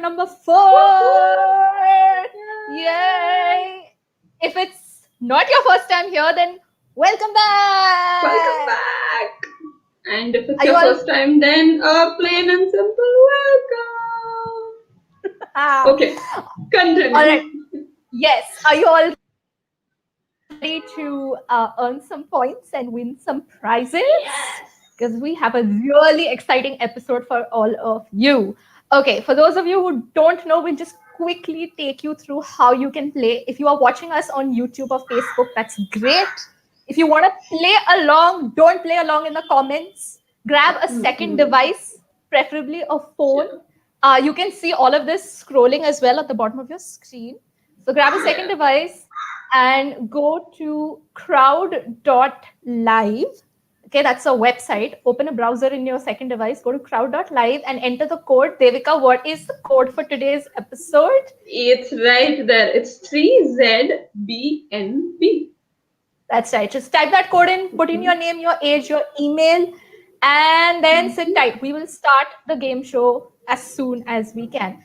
number 4. Yay! If it's not your first time here, then welcome back. Welcome back. And if it's Are your you all- first time, then a plain and simple welcome. Okay, continue. All right. Yes. Are you all ready to earn some points and win some prizes? Because we have a really exciting episode for all of you. Okay, for those of you who don't know, we'll just quickly take you through how you can play. If you are watching us on YouTube or Facebook, that's great. If you want to play along, don't play along in the comments. Grab a second device, preferably a phone. You can see all of this scrolling as well at the bottom of your screen. So grab a second device and go to crowd.live. Okay, that's a website. Open a browser in your second device, go to crowd.live and enter the code. Devika, what is the code for today's episode? It's right there. It's 3ZBNB. That's right. Just type that code in, put in your name, your age, your email, and then sit tight. We will start the game show as soon as we can.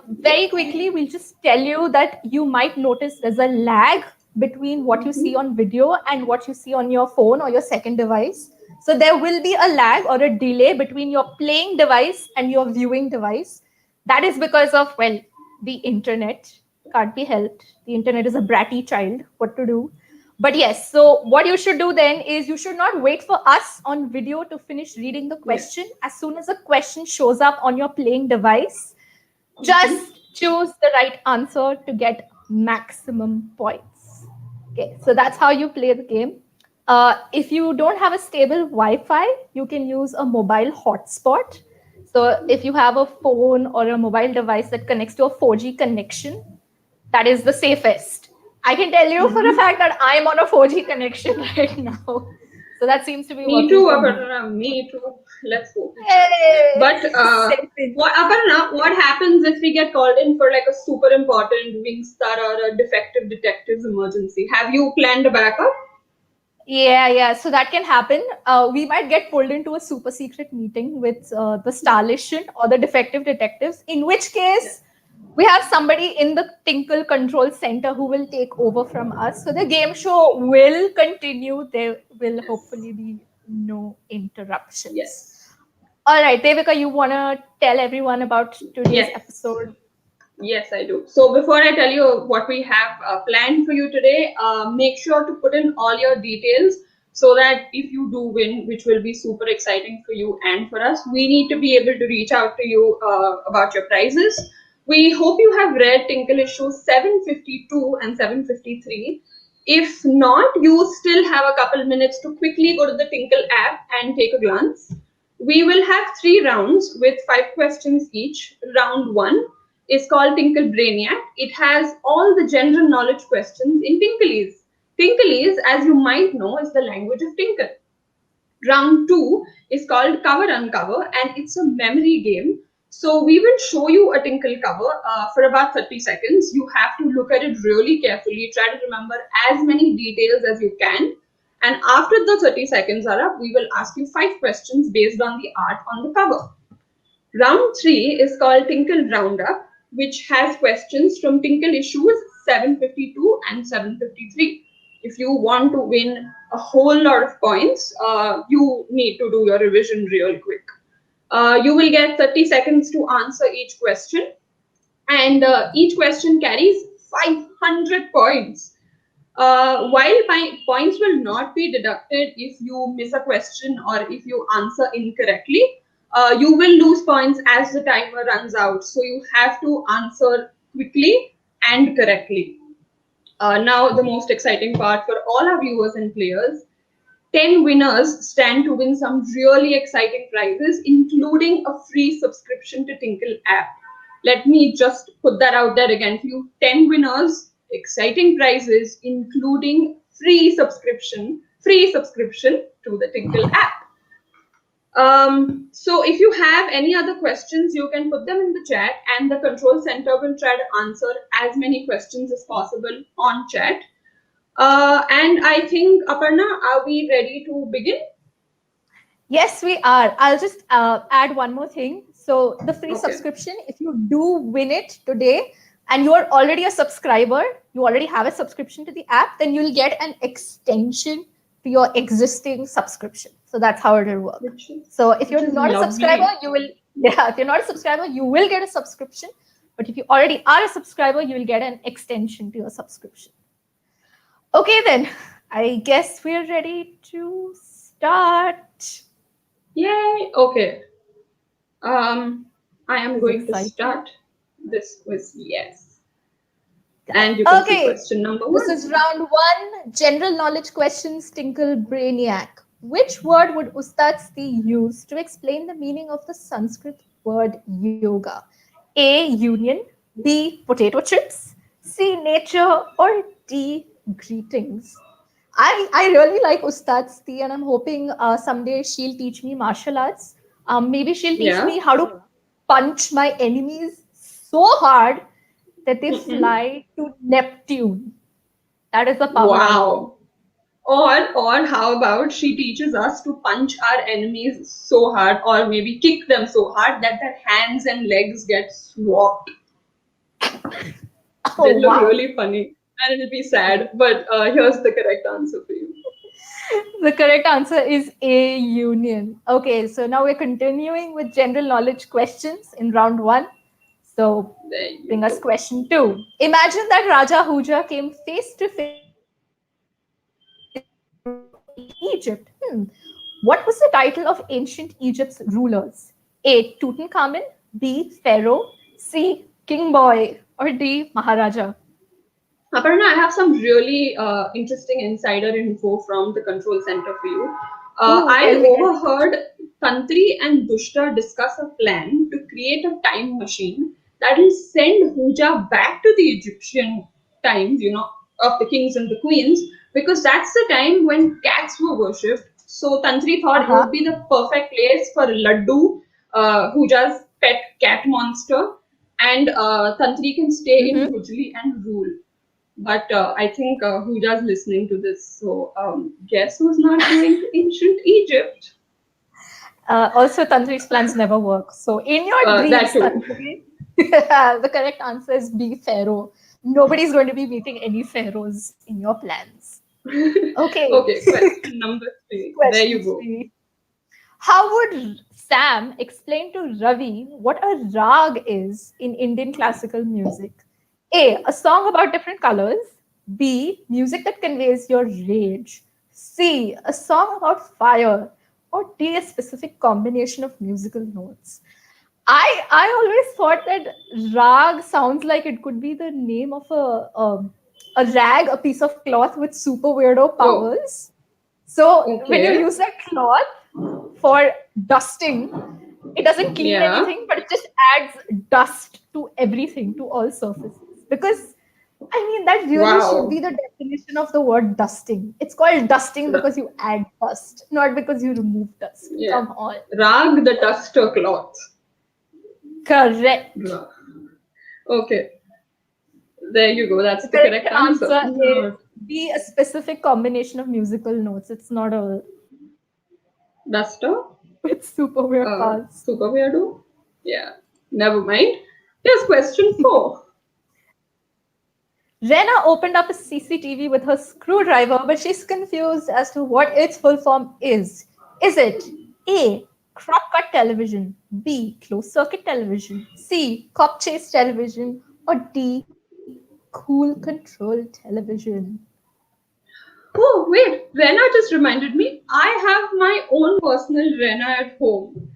Very quickly, we'll just tell you that you might notice there's a lag between what you see on video and what you see on your phone or your second device. So there will be a lag or a delay between your playing device and your viewing device. That is because of, well, the internet. Can't be helped. The internet is a bratty child. What to do? But yes, so what you should do then is you should not wait for us on video to finish reading the question. As soon as a question shows up on your playing device, just choose the right answer to get maximum points. Okay, so that's how you play the game. If you don't have a stable Wi-Fi, you can use a mobile hotspot. So if you have a phone or a mobile device that connects to a 4G connection, that is the safest. I can tell you for a fact that I'm on a 4G connection right now. So that seems to be Me working too, for me. Aparna. Me too. Let's go. Hey! But Aparna, what happens if we get called in for like a super important Wingstar or a Defective Detectives emergency? Have you planned a backup? Yeah. So that can happen. We might get pulled into a super secret meeting with the Starlation or the Defective Detectives, in which case we have somebody in the Tinkle control center who will take over from us. So the game show will continue. There will hopefully be no interruptions. Yes. All right, Devika, you want to tell everyone about today's episode? Yes, I do. So before I tell you what we have planned for you today, make sure to put in all your details so that if you do win, which will be super exciting for you and for us, we need to be able to reach out to you about your prizes. We hope you have read Tinkle issues 752 and 753. If not, you still have a couple minutes to quickly go to the Tinkle app and take a glance. We will have 3 rounds with 5 questions each. Round 1 is called Tinkle Brainiac. It has all the general knowledge questions in Tinklese. Tinklese, as you might know, is the language of Tinkle. Round 2 is called Cover Uncover, and it's a memory game. So we will show you a Tinkle cover for about 30 seconds. You have to look at it really carefully, try to remember as many details as you can. And after the 30 seconds are up, we will ask you 5 questions based on the art on the cover. Round 3 is called Tinkle Roundup, which has questions from Tinkle issues 752 and 753. If you want to win a whole lot of points, you need to do your revision real quick. You will get 30 seconds to answer each question, and each question carries 500 points. While points will not be deducted if you miss a question or if you answer incorrectly, you will lose points as the timer runs out. So you have to answer quickly and correctly. Now, the most exciting part for all our viewers and players, 10 winners stand to win some really exciting prizes, including a free subscription to Tinkle app. Let me just put that out there again for you. 10 winners, exciting prizes, including free subscription to the Tinkle app. So if you have any other questions, you can put them in the chat, and the control center will try to answer as many questions as possible on chat. And I think, Aparna, are we ready to begin? Yes, we are. I'll just add one more thing. So the free Okay. subscription, if you do win it today and you are already a subscriber, you already have a subscription to the app, then you'll get an extension to your existing subscription. So that's how it will work. Which is So if which you're is not a subscriber, lovely. you will, yeah, if you're not a subscriber, you will get a subscription. But if you already are a subscriber, you will get an extension to your subscription. Okay, then I guess we're ready to start. Yay. Okay. I am This is going to exciting. start this quiz. Yes. And you can see Okay, question number this one. is round one, general knowledge questions, Tinkle Brainiac. Which word would Ustad Sti use to explain the meaning of the Sanskrit word yoga? A. Union. B. Potato chips. C. Nature. Or D. Greetings. I really like Ustad Sti, and I'm hoping someday she'll teach me martial arts. Maybe she'll teach Yeah. me how to punch my enemies so hard that they Mm-mm. fly to Neptune. That is the power I want. Wow. Or how about she teaches us to punch our enemies so hard, or maybe kick them so hard that their hands and legs get swapped. Oh, That look wow. really funny, and it'll be sad. But here's the correct answer for you. The correct answer is A, union. Okay, so now we're continuing with general knowledge questions in round one. So There you bring us go. question two. Imagine that Raja Huja came face to face with Pharaoh of ancient Egypt. What was the title of ancient Egypt's rulers? A. Tutankhamun. B. Pharaoh. C. King Boy. Or D. Maharaja. Aparna, I have some really interesting insider info from the control center for you. Ooh, I tell me, tell me. overheard Tantri and Dushta discuss a plan to create a time machine that will send Huja back to the Egyptian times, of the kings and the queens, because that's the time when cats were worshipped. So Tantri thought it Uh-huh. would be the perfect place for Laddu, Huja's pet cat monster, and Tantri can stay in Mm-hmm. Hujli and rule. But I think Huja's listening to this, so guess who's not going to ancient Egypt? Also, Tantri's plans never work. So, in your That dreams, too. Tantri, the correct answer is B, Pharaoh. Nobody's going to be meeting any pharaohs in your plans. Okay, Okay, question number three. There question you go. three. How would Sam explain to Ravi what a rag is in Indian classical music? A. A song about different colors. B. Music that conveys your rage. C. A song about fire. Or D. A specific combination of musical notes. I always thought that rag sounds like it could be the name of a rag, a piece of cloth with super weirdo Oh, powers. So when you okay. use that cloth for dusting, it doesn't clean Yeah. anything, but it just adds dust to everything, to all surfaces. Because I mean, that really should be Wow. the definition of the word dusting. It's called dusting Ra- because you add dust, not because you remove dust. yeah. Come on. Rag the duster cloth. Correct. Ra- Okay. There you go. The That's the correct correct answer. answer is be a specific combination of musical notes. It's not a Duster. with super weird powers. Super weirdo. Yeah. Never mind. Here's question four. Rena opened up a CCTV with her screwdriver, but she's confused as to what its full form is. Is it A. Crop cut television, B. Closed circuit television, C. Cop chase television, or D. Cool control television? Oh, wait, Rena just reminded me. I have my own personal Rena at home.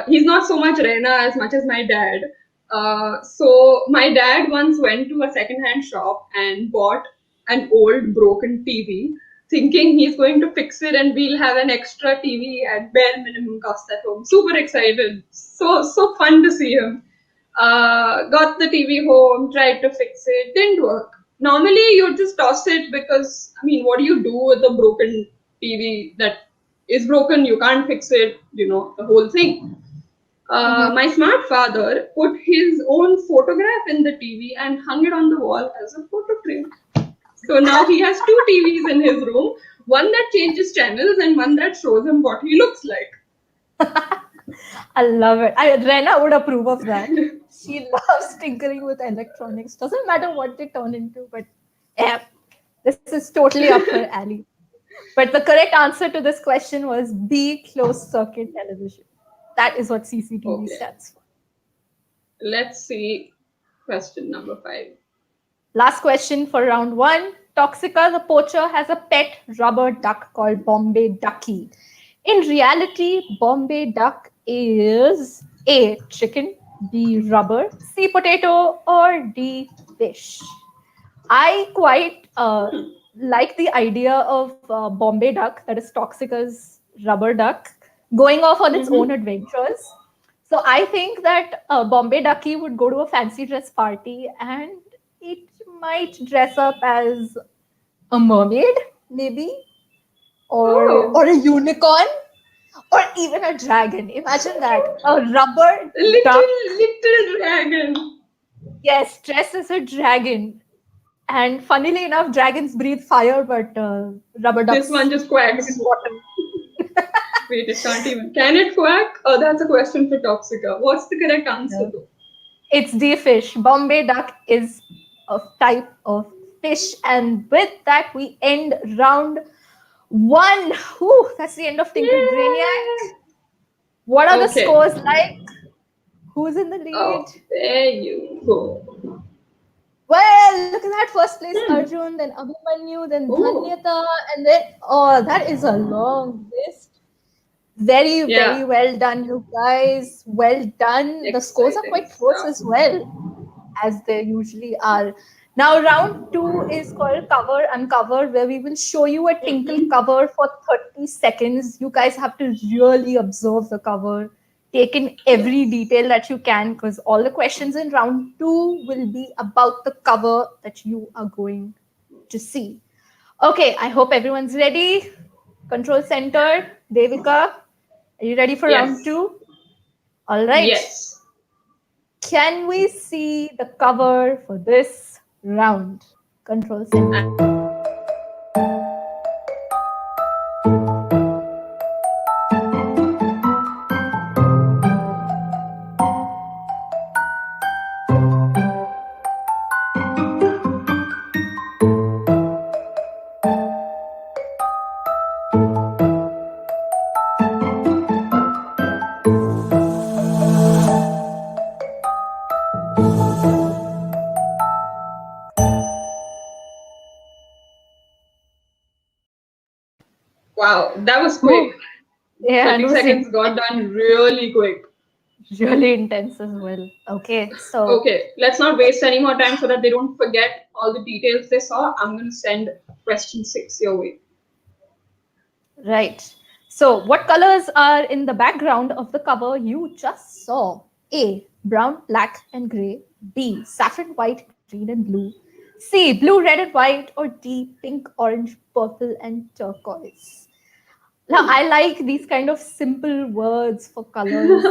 He's not so much Rena as much as my dad. So, my dad once went to a second-hand shop and bought an old broken TV, thinking he's going to fix it and we'll have an extra TV at bare minimum cost at home. Super excited. So fun to see him. Got the TV home, tried to fix it, didn't work. Normally, you just toss it because, I mean, what do you do with a broken TV that is broken? You can't fix it, the whole thing. Mhm. My smart father put his own photograph in the TV and hung it on the wall as a photo frame. So now he has two TVs in his room, one that changes channels and one that shows him what he looks like. I love it. Rena would approve of that. She loves tinkering with electronics. Doesn't matter what they turn into, but yeah, this is totally up her alley. But the correct answer to this question was B, closed circuit television. That is what CCTV Okay, stands for. let's see question number 5. Last question for round one. Toxica the poacher has a pet rubber duck called Bombay Ducky. In reality, Bombay duck is A, chicken, B, rubber, C, potato, or D, fish. I quite like the idea of Bombay duck, that is Toxica's rubber duck, going off on its own Mm-hmm. adventures. So I think that Bombay Ducky would go to a fancy dress party and it might dress up as a mermaid, maybe, or Oh, a unicorn, or even a dragon. Imagine that, a rubber duck, little dragon. yes, dressed as a dragon. And funnily enough, dragons breathe fire, but rubber This one ducks just live in quacks. water. Wait, it can't even. Can it quack? Oh, that's a question for Toxica. What's the correct answer No. though? It's the fish. Bombay duck is a type of fish. And with that, we end round one. Whew, that's the end of Tinkle Brainiac. Yay! What are the Okay. scores like? Who's in the lead? Oh, there you go. Well, look at that. First place Hmm. Arjun, then Abhimanyu, then Oh, Dhanyata, and then, oh, that is a long list. Very, yeah. very well done, you guys. Well done. The scores are Exciting quite close stuff. as well, as they usually are. Now, round two is called Cover Uncover, where we will show you a Tinkle Mm-hmm. cover for 30 seconds. You guys have to really observe the cover, take in every Yes. detail that you can, because all the questions in round two will be about the cover that you are going to see. Okay, I hope everyone's ready. Control center, Devika, are you ready for round Yes. two? All right. Yes. Can we see the cover for this round? Control center. Wow, that was quick. Whew. Yeah, and 30 it was seconds got done really quick. really intense as well. Okay, so Okay, let's not waste any more time so that they don't forget all the details they saw. I'm going to send question 6 your way. right. So what colors are in the background of the cover you just saw? A, brown, black, and gray. B, saffron, white, green, and blue. C, blue, red, and white. Or D, pink, orange, purple, and turquoise. Now, Hmm. I like these kind of simple words for colors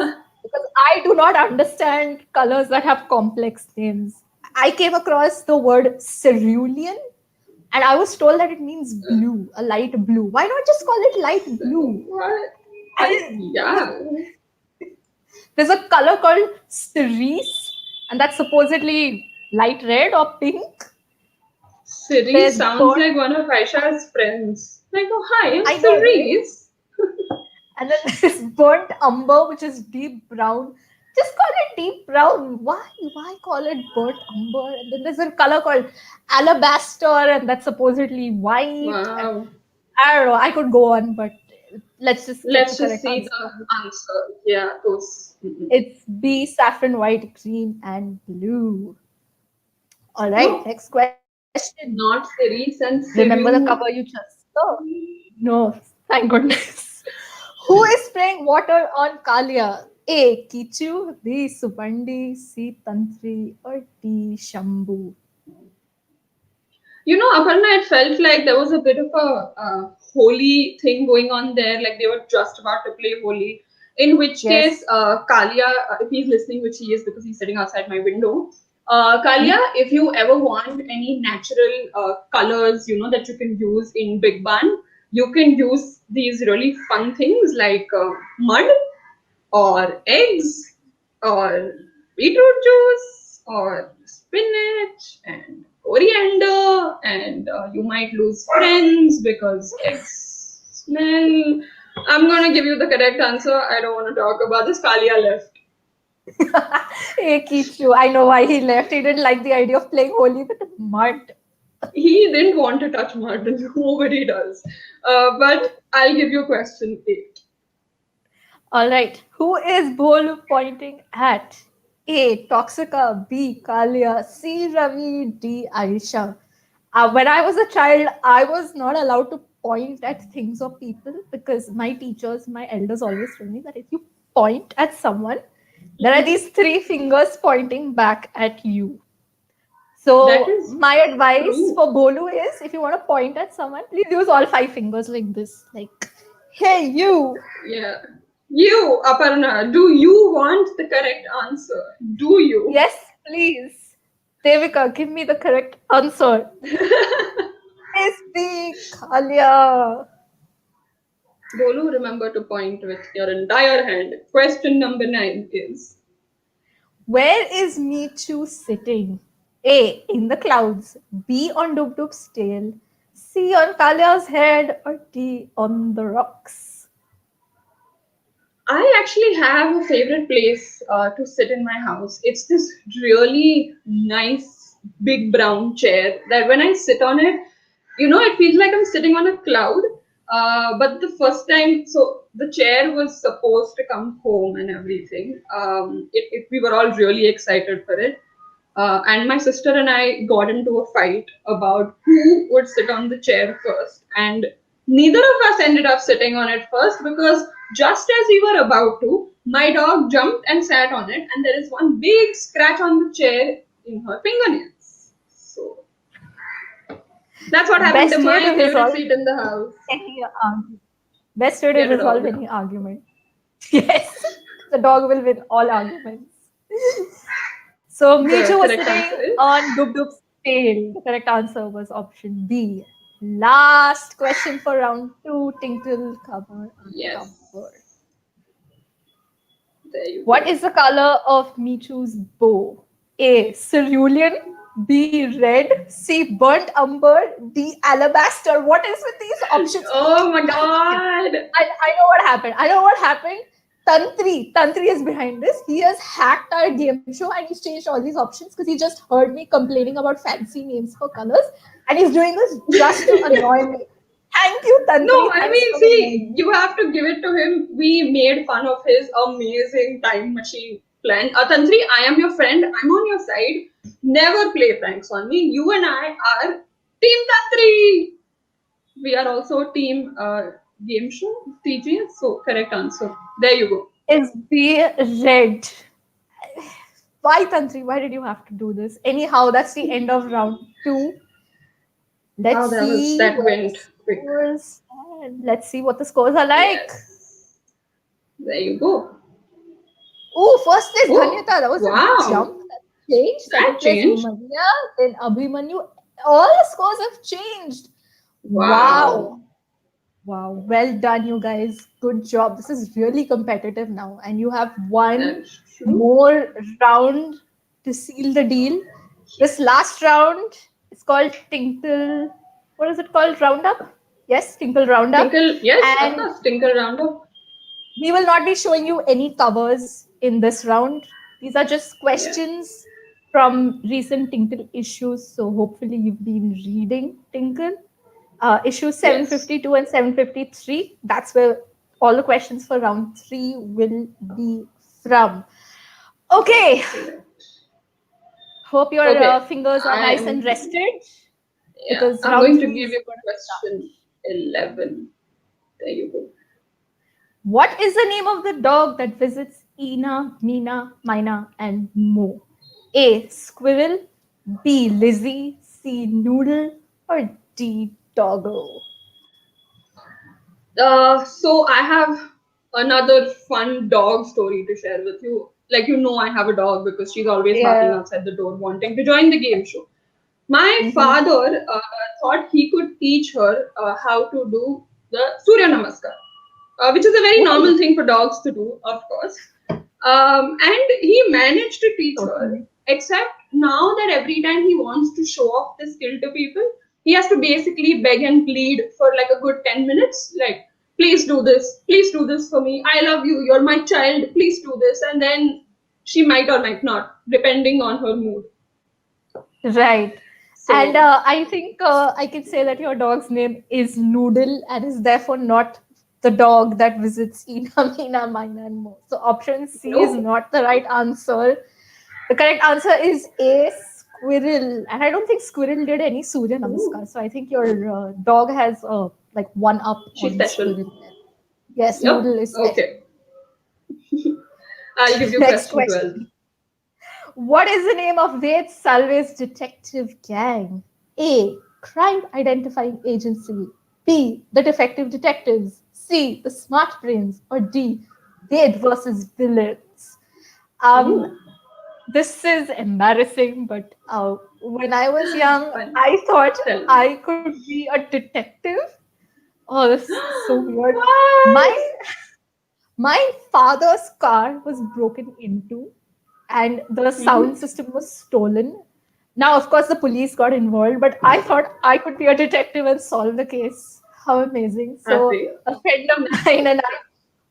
because I do not understand colors that have complex names. I came across the word cerulean and I was told that it means blue, a light blue. Why not just call it light blue? What? there's, Yeah. there's a color called cerise, and that's supposedly light red or pink. Cerise There's sounds burnt, like one of Aisha's friends. Like, oh, hi, I'm I know, right? Cerise. And then there's burnt umber, which is deep brown. Just call it deep brown. Why? Why call it burnt umber? And then there's a color called alabaster, and that's supposedly white. And Wow. I don't know. I could go on, but let's just get the Let's just correct see answer. the answer. Yeah, those. It's B, saffron, white, green, and blue. All right. No, Next question. not Cerise and Remember the cover Ceru. you just saw? No, thank goodness. Who is spraying water on Kalia? A. Kichu, B. Suppandi, C. Tantri, or D. Shambhu? Aparna, it felt like there was a bit of a holy thing going on there, like they were just about to play holy. In which case, Yes. Kalia, if he's listening, which he is because he's sitting outside my window, Kalia, Hmm? if you ever want any natural colors, that you can use in Big Ban, you can use these really fun things like mud. or eggs, or beetroot juice, or spinach and coriander, and you might lose friends because eggs smell. I'm gonna give you the correct answer. I don't want to talk about this. Kalia left. Hey, Kichu, I know why he left. He didn't like the idea of playing holy with mud. He didn't want to touch mud. Nobody does. But I'll give you question 8. All right. Who is Bolu pointing at? A. Toxica. B. Kalia. C. Ravi. D. Aisha. When I was a child, I was not allowed to point at things or people because my teachers, my elders always told me that if you point at someone, there are these three fingers pointing back at you. That So is my advice true. for Bolu is if you want to point at someone, please use all five fingers like this. Like, hey, you. Yeah. You, Aparna, do you want the correct answer? Do you? Yes, please. Devika, give me the correct answer. It's the Kalia. Bolu, remember to point with your entire hand. Question number 9 is Where is Michu sitting? A. In the clouds. B. On Dub Dub's tail. C. On Kalia's head. Or D. On the rocks. I actually have a favorite place to sit in my house. It's this really nice big brown chair that when I sit on it, it feels like I'm sitting on a cloud. But the first time, so the chair was supposed to come home and everything. We were all really excited for it. And my sister and I got into a fight about who would sit on the chair first. And neither of us ended up sitting on it first because just as we were about to, my dog jumped and sat on it, and there is one big scratch on the chair in her fingernails. So that's what happened to Best way my to favorite resolve seat in the house. any argument. Best way to Get a resolve dog. any argument. Yes, the dog will win all arguments. So The Michu was correct answer sitting is on Dub Dub's tail. The correct answer was option B. Last question for round two. Tinkle, cover, yes. uncover. There you What go. is the color of Michu's bow? A. Cerulean. B. Red. C. Burnt umber. D. Alabaster. What is with these options? Oh my Guys, god. I know what happened. I know what happened. Tantri is behind this. He has hacked our game show and he's changed all these options because he just heard me complaining about fancy names for colors and he's doing this just to annoy me. Thank you, No, Tantri. I Thanks mean, for see, annoying me. you have to give it to him. We made fun of his amazing time machine plan. Tantri, I am your friend. I'm on your side. Never play pranks on me. You and I are Team Tantri. We are also Team Game Show, TG. So, correct answer. There you go. Is B red? Why, Tantri? Why did you have to do this? Anyhow, that's the end of round two. Wow, Let's see that where the went quick. scores and let's see what the scores are like. Yes. There you go. Oh, first place Oh, Dhanyata. That was a wow. jump that changed. That Second place changed. Manya, then Abhimanyu. All the scores have changed. Wow. Wow. Wow. Well done, you guys. Good job. This is really competitive now. And you have one That's true. more round to seal the deal. This last round is called Tinkle. What is it called? Roundup? Yes, Tinkle Roundup. Tinkle, yes, of And course, Tinkle Roundup. we will not be showing you any covers in this round. These are just Yeah. questions from recent Tinkle issues. So hopefully you've been reading Tinkle. Issues Yes. 752 and 753. That's where all the questions for round three will be from. Okay. Correct. Hope your Okay. fingers are I nice and am, rested yeah, because I'm round going to three give is you going to start. question 11. There you go. What is the name of the dog that visits Ina, Mina, Mina, and Mo? A. Squirrel. B. Lizzie. C. Noodle. Or D. Doggo. So I have another fun dog story to share with you. Like, I have a dog because she's always barking Yeah. outside the door wanting to join the game show. My Mm-hmm. father thought he could teach her how to do the Surya Namaskar. which is a very Right. normal thing for dogs to do, of course. And he managed to teach her, Totally. except now that every time he wants to show off the skill to people, he has to basically beg and plead for like a good 10 minutes. Like, please do this for me. I love you, you're my child, please do this. And then she might or might not, depending on her mood. Right. And So, I think I can say that your dog's name is Noodle and is therefore not the dog that visits Ina, Mina, Mina, and Mo. So option C is no. not the right answer. The correct answer is A, Squirrel. And I don't think Squirrel did any Surya Ooh, Namaskar. So I think your dog has like one up she's on special. Squirrel. Yes, Yep. Noodle is special. Okay. I'll give you Next question 12. question. What is the name of Ved Salve's detective gang? A. Crime Identifying Agency. B. The Defective Detectives. C. The Smart Brains. Or D. Ved versus Villains. Um, Ooh, this is embarrassing, but when I was young, fun. I thought Tell me. I could be a detective. Oh, this is so weird. My What? my father's car was broken into and the Mm-hmm. sound system was stolen. Now, of course, the police got involved, but I thought I could be a detective and solve the case. How amazing. I So, see. a friend of mine and I,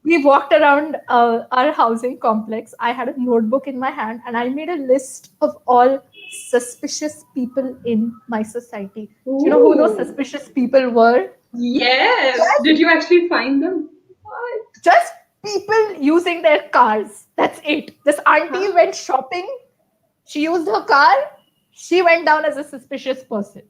we walked around our housing complex. I had a notebook in my hand and I made a list of all suspicious people in my society. Do you know who those Ooh. suspicious people were? Yes. Did you actually find them? What? Just people using their cars. That's it. This auntie Huh? went shopping. She used her car. She went down as a suspicious person.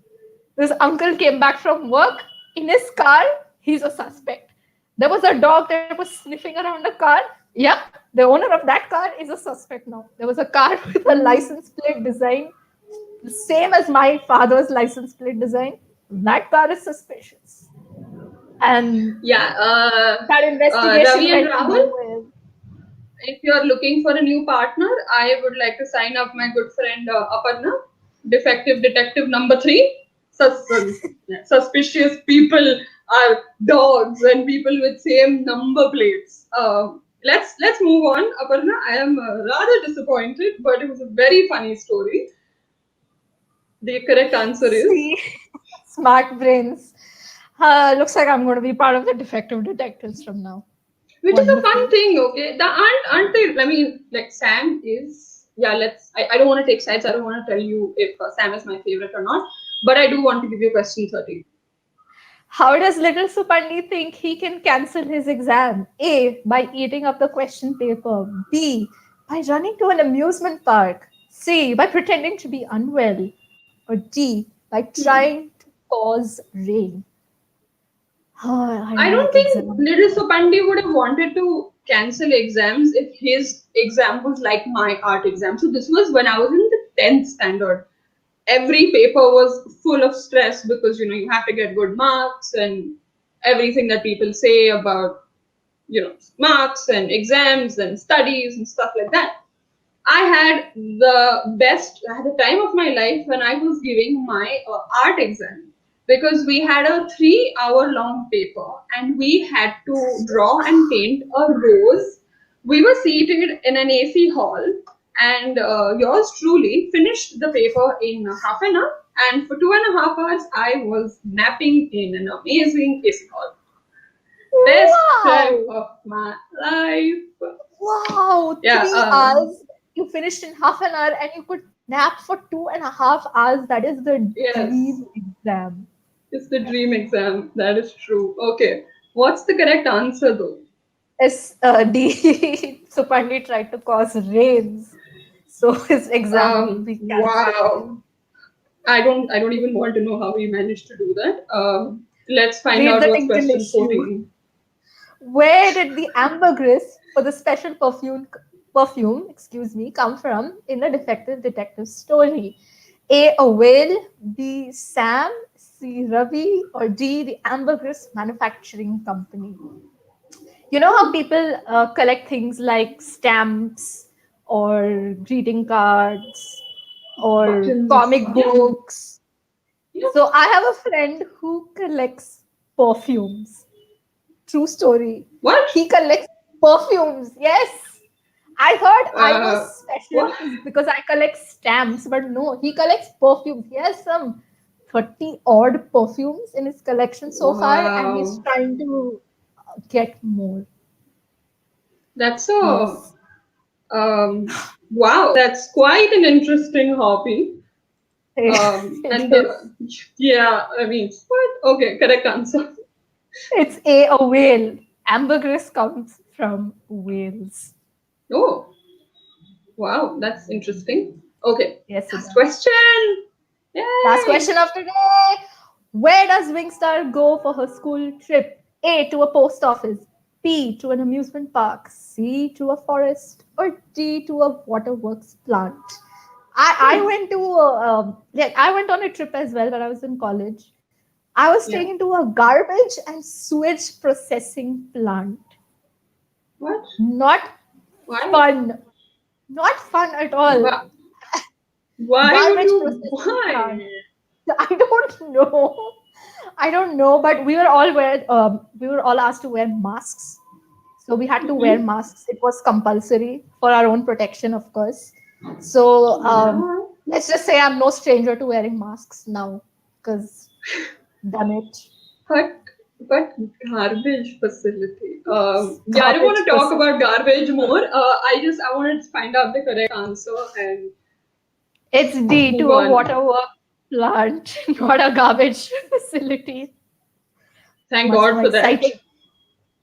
This uncle came back from work in his car. He's a suspect. There was a dog that was sniffing around the car. Yep, the owner of that car is a suspect now. There was a car with a Ooh. license plate design, the same as my father's license plate design. That car is suspicious. And Yeah. that investigation Ravi and went Rahul, nowhere. if you're looking for a new partner, I would like to sign up my good friend Aparna, Defective Detective number 3. Suspicious people are dogs and people with same number plates. Let's move on, Aparna. I am rather disappointed, but it was a very funny story. The correct answer is, See, smart brains. Looks like I'm going to be part of the defective detectives from now. which is a fun Wonderful. thing, okay? The aren't they? I mean, like Sam is, yeah. I don't want to take sides. I don't want to tell you if Sam is my favorite or not, but I do want to give you question 30. How does Little Suppandi think he can cancel his exam? A. By eating up the question paper. B. By running to an amusement park. C. By pretending to be unwell. Or D. By Hmm. trying to cause rain. Oh, I I don't don't like think exams. Little Supandi would have wanted to cancel exams if his exam was like my art exam. So this was when I was in the 10th standard. Every paper was full of stress because you have to get good marks and everything that people say about marks and exams and studies and stuff like that. I had the time of my life when I was giving my art exam because we had a 3 hour long paper and we had to draw and paint a rose. We were seated in an AC hall, and yours truly finished the paper in half an hour. And for 2.5 hours, I was napping in an amazing AC hall. Best time Wow! of my life. Wow! Yeah, 3 hours. You finished in half an hour and you could nap for 2.5 hours. That is the yes. dream exam. It's the dream exam. That is true. Okay. What's the correct answer though? D. Supandi tried to cause rains, so his exam will be cancelled. Wow. I don't even want to know how he managed to do that. Let's find Read out the what's Tinkle question issue. 14. Where did the ambergris for the special perfume, come from in the Defective Detective story? A whale, B Sam, C Ravi, or D the ambergris manufacturing company. You know how Hmm. people collect things like stamps or greeting cards or Buttons. comic Yep. books. Yep. So I have a friend who collects perfumes. True story. What? He collects perfumes. Yes. I thought I was What? special because I collect stamps, but no, he collects perfumes. He has some 30 odd perfumes in his collection so far, and he's Wow. trying to get more. That's so. Yes. Wow. That's quite an interesting hobby. It And is. yeah, I mean, what? Okay, correct answer. It's a whale. Ambergris comes from whales. Oh, wow, that's interesting. Okay, Yes, it last does. question. Last Yay! question of today. Where does Wingstar go for her school trip? A. To a post office. B. To an amusement park. C. To a forest. Or D. To a waterworks plant. I Hmm. went to I went on a trip as well when I was in college. I was Yeah. taken to a garbage and sewage processing plant. What? Not Why? fun. Not fun at all. Why? Why would Garbage you? processing plant. Why? I don't know. I don't know, but we were all asked to wear masks. So we had to wear Mm-hmm. masks. It was compulsory for our own protection, of course. So Yeah. let's just say I'm no stranger to wearing masks now, because done it. But but garbage facility. Yeah, I don't want Garbage to talk facility. about garbage more. I wanted to find out the correct answer and It's D, move to a on. waterwork plant, not a garbage facility. Thank Much God more for that. exciting.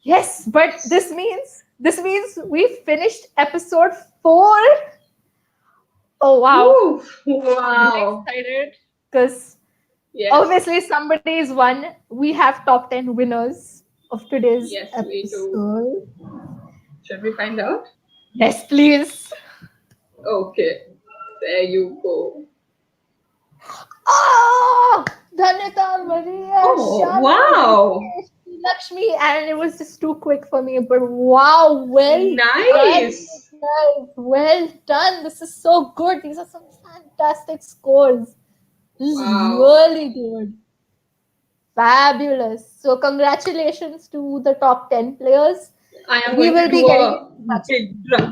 Yes, but this means we finished episode 4. Oh wow, Woo! very Wow. excited because Yes. obviously somebody's won. We have top 10 winners of today's Yes, we do. episode. Should we find out? Yes, please. Okay. There you go. Oh, Dhanita Maria Oh, Shalini wow. Lakshmi, and it was just too quick for me. But wow, well done, Nice. guys. Well done. This is so good. These are some fantastic scores. This is Wow. really good. Fabulous. So, congratulations to the top 10 players. I am We going to will be do getting a in touch. big drum.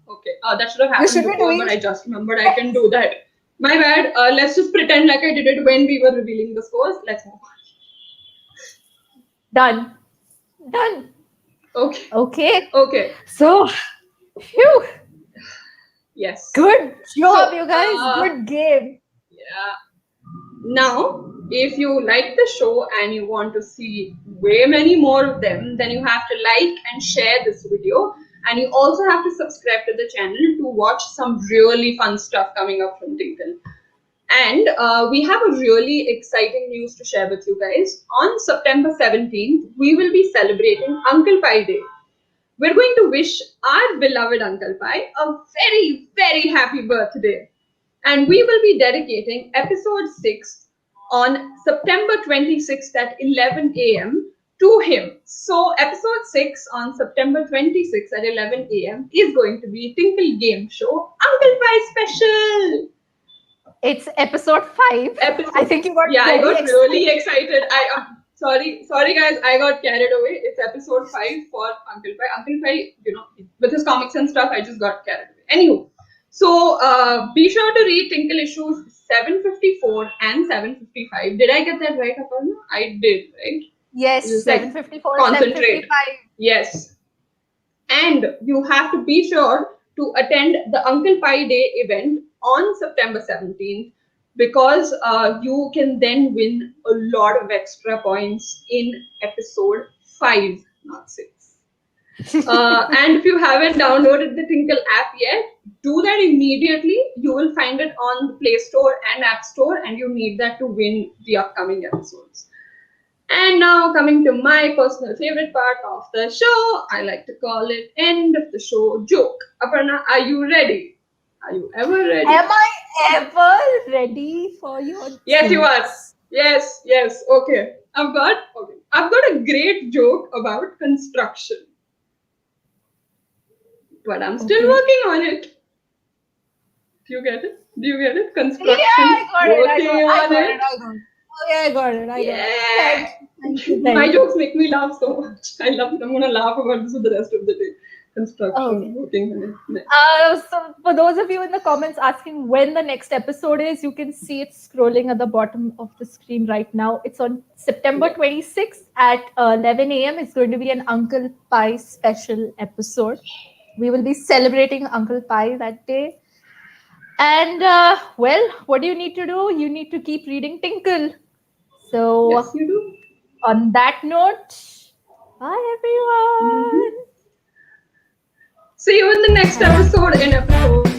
Okay. That should have You happened should be before, doing. but I just remembered I can do that. My bad. Let's just pretend like I did it when we were revealing the scores. Let's move Done. Done. on. Okay. Okay. Okay. So, phew. Yes. Good job, So, you guys. Good game. yeah. Now, if you like the show and you want to see way many more of them, then you have to like and share this video. And you also have to subscribe to the channel to watch some really fun stuff coming up from Tinkle. And we have a really exciting news to share with you guys. On September 17th, we will be celebrating Uncle Pie Day. We're going to wish our beloved Uncle Pie a very, very happy birthday. And we will be dedicating episode 6 on September 26th at 11 a.m. to him. So, episode 6 on September 26th at 11 a.m. is going to be Tinkle Game Show Uncle Pie Special. It's episode 5. I Episode, think you got yeah, I very got excited. really excited. Sorry guys, I got carried away. It's episode 5 for Uncle Pie. Uncle Pie, with his comics and stuff, I just got carried away. Anywho, so be sure to read Tinkle issues 754 and 755. Did I get that right, Aparna? I did, right? Yes, Just like 754, concentrate. 755. Yes. And you have to be sure to attend the Uncle Pie Day event on September 17th because you can then win a lot of extra points in episode 5, not 6. And if you haven't downloaded the Tinkle app yet, do that immediately. You will find it on the Play Store and App Store, and you need that to win the upcoming episodes. And now coming to my personal favorite part of the show, I like to call it end of the show joke. Aparna, are you ready? Are you ever ready? Am I ever ready for your Yes, you are. jokes? Yes. Okay. I've got a great joke about construction. But I'm still Okay. working on it. Do you get it? Yeah, Construction. I got it. Working on it. Oh, yeah, I got it. Yeah. Thank you. My jokes make me laugh so much. I'm gonna laugh about this for the rest of the day. Construction, Okay. working. So for those of you in the comments asking when the next episode is, you can see it scrolling at the bottom of the screen right now. It's on September 26th at 11 a.m. It's going to be an Uncle Pie special episode. We will be celebrating Uncle Pie that day. And well, what do you need to do? You need to keep reading Tinkle. So Yes, you do. on that note, bye everyone. See you in the next episode in episode